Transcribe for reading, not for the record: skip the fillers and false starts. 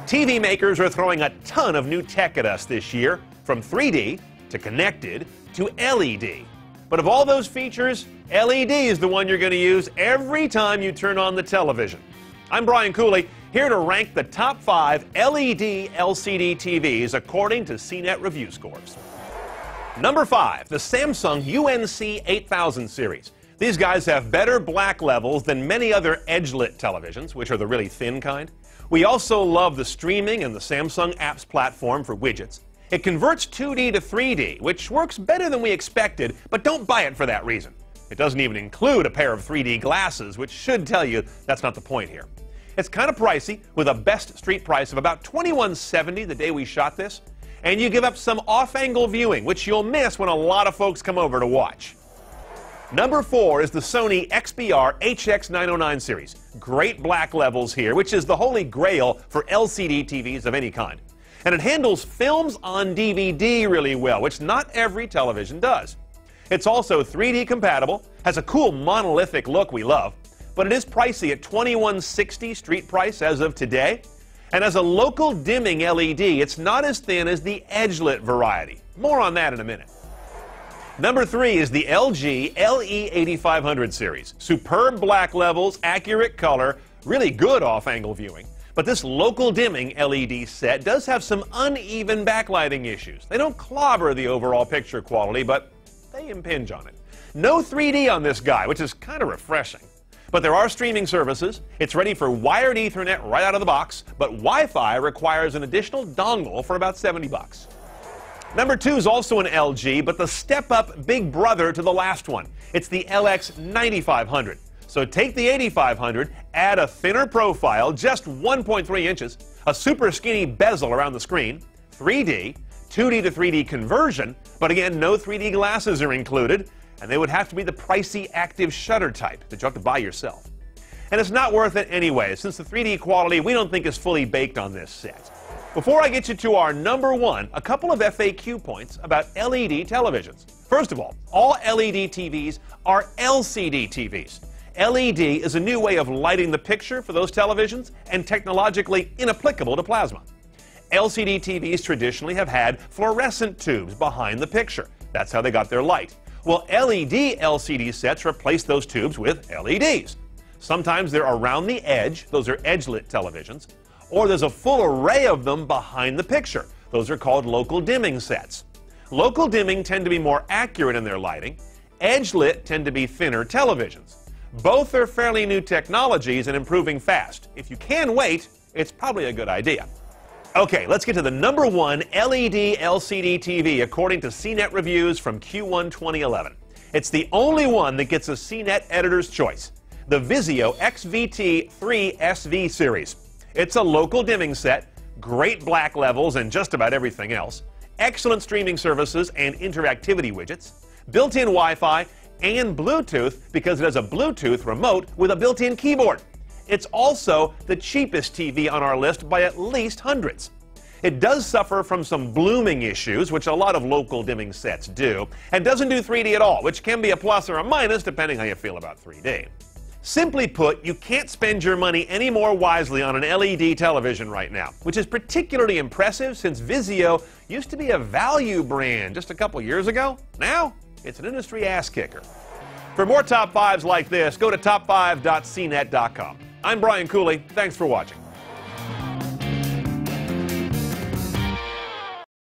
TV makers are throwing a ton of new tech at us this year, from 3D to connected to LED. But of all those features, LED is the one you're going to use every time you turn on the television. I'm Brian Cooley, here to rank the top 5 LED LCD TVs according to CNET review scores. Number 5, the Samsung UNC 8000 series. These guys have better black levels than many other edge-lit televisions, which are the really thin kind. We also love the streaming and the Samsung Apps platform for widgets. It converts 2D to 3D, which works better than we expected, but don't buy it for that reason. It doesn't even include a pair of 3D glasses, which should tell you that's not the point here. It's kind of pricey, with a best street price of about $21.70 the day we shot this, and you give up some off-angle viewing, which you'll miss when a lot of folks come over to watch. Number 4 is the Sony XBR H909 series. Great black levels here, which is the holy grail for LCD TVs of any kind. And it handles films on DVD really well, which not every television does. It's also 3D compatible, has a cool monolithic look we love, but it is pricey at $21.60 street price as of today. And as a local dimming LED, it's not as thin as the edge-lit variety. More on that in a minute. Number 3 is the LG LE8500 series. Superb black levels, accurate color, really good off-angle viewing. But this local dimming LED set does have some uneven backlighting issues. They don't clobber the overall picture quality, but they impinge on it. No 3D on this guy, which is kind of refreshing. But there are streaming services. It's ready for wired Ethernet right out of the box, but Wi-Fi requires an additional dongle for about $70. Number 2 is also an LG, but the step-up big brother to the last one. It's the LX9500. So take the 8500, add a thinner profile, just 1.3 inches, a super skinny bezel around the screen, 3D, 2D to 3D conversion, but again, no 3D glasses are included, and they would have to be the pricey active shutter type that you have to buy yourself. And it's not worth it anyway, since the 3D quality we don't think is fully baked on this set. Before I get you to our number 1, a couple of FAQ points about LED televisions. First of all LED TVs are LCD TVs. LED is a new way of lighting the picture for those televisions and technologically inapplicable to plasma. LCD TVs traditionally have had fluorescent tubes behind the picture. That's how they got their light. Well, LED LCD sets replace those tubes with LEDs. Sometimes they're around the edge, those are edge-lit televisions, or there's a full array of them behind the picture. Those are called local dimming sets. Local dimming tend to be more accurate in their lighting. Edge-lit tend to be thinner televisions. Both are fairly new technologies and improving fast. If you can wait, it's probably a good idea. Okay, let's get to the number 1 LED LCD TV according to CNET reviews from Q1 2011. It's the only one that gets a CNET editor's choice, the Vizio XVT3SV series. It's a local dimming set, great black levels and just about everything else, excellent streaming services and interactivity widgets, built-in Wi-Fi, and Bluetooth because it has a Bluetooth remote with a built-in keyboard. It's also the cheapest TV on our list by at least hundreds. It does suffer from some blooming issues, which a lot of local dimming sets do, and doesn't do 3D at all, which can be a plus or a minus depending how you feel about 3D. Simply put, you can't spend your money any more wisely on an LED television right now, which is particularly impressive since Vizio used to be a value brand just a couple years ago. Now, it's an industry ass kicker. For more top 5s like this, go to top5.cnet.com. I'm Brian Cooley. Thanks for watching.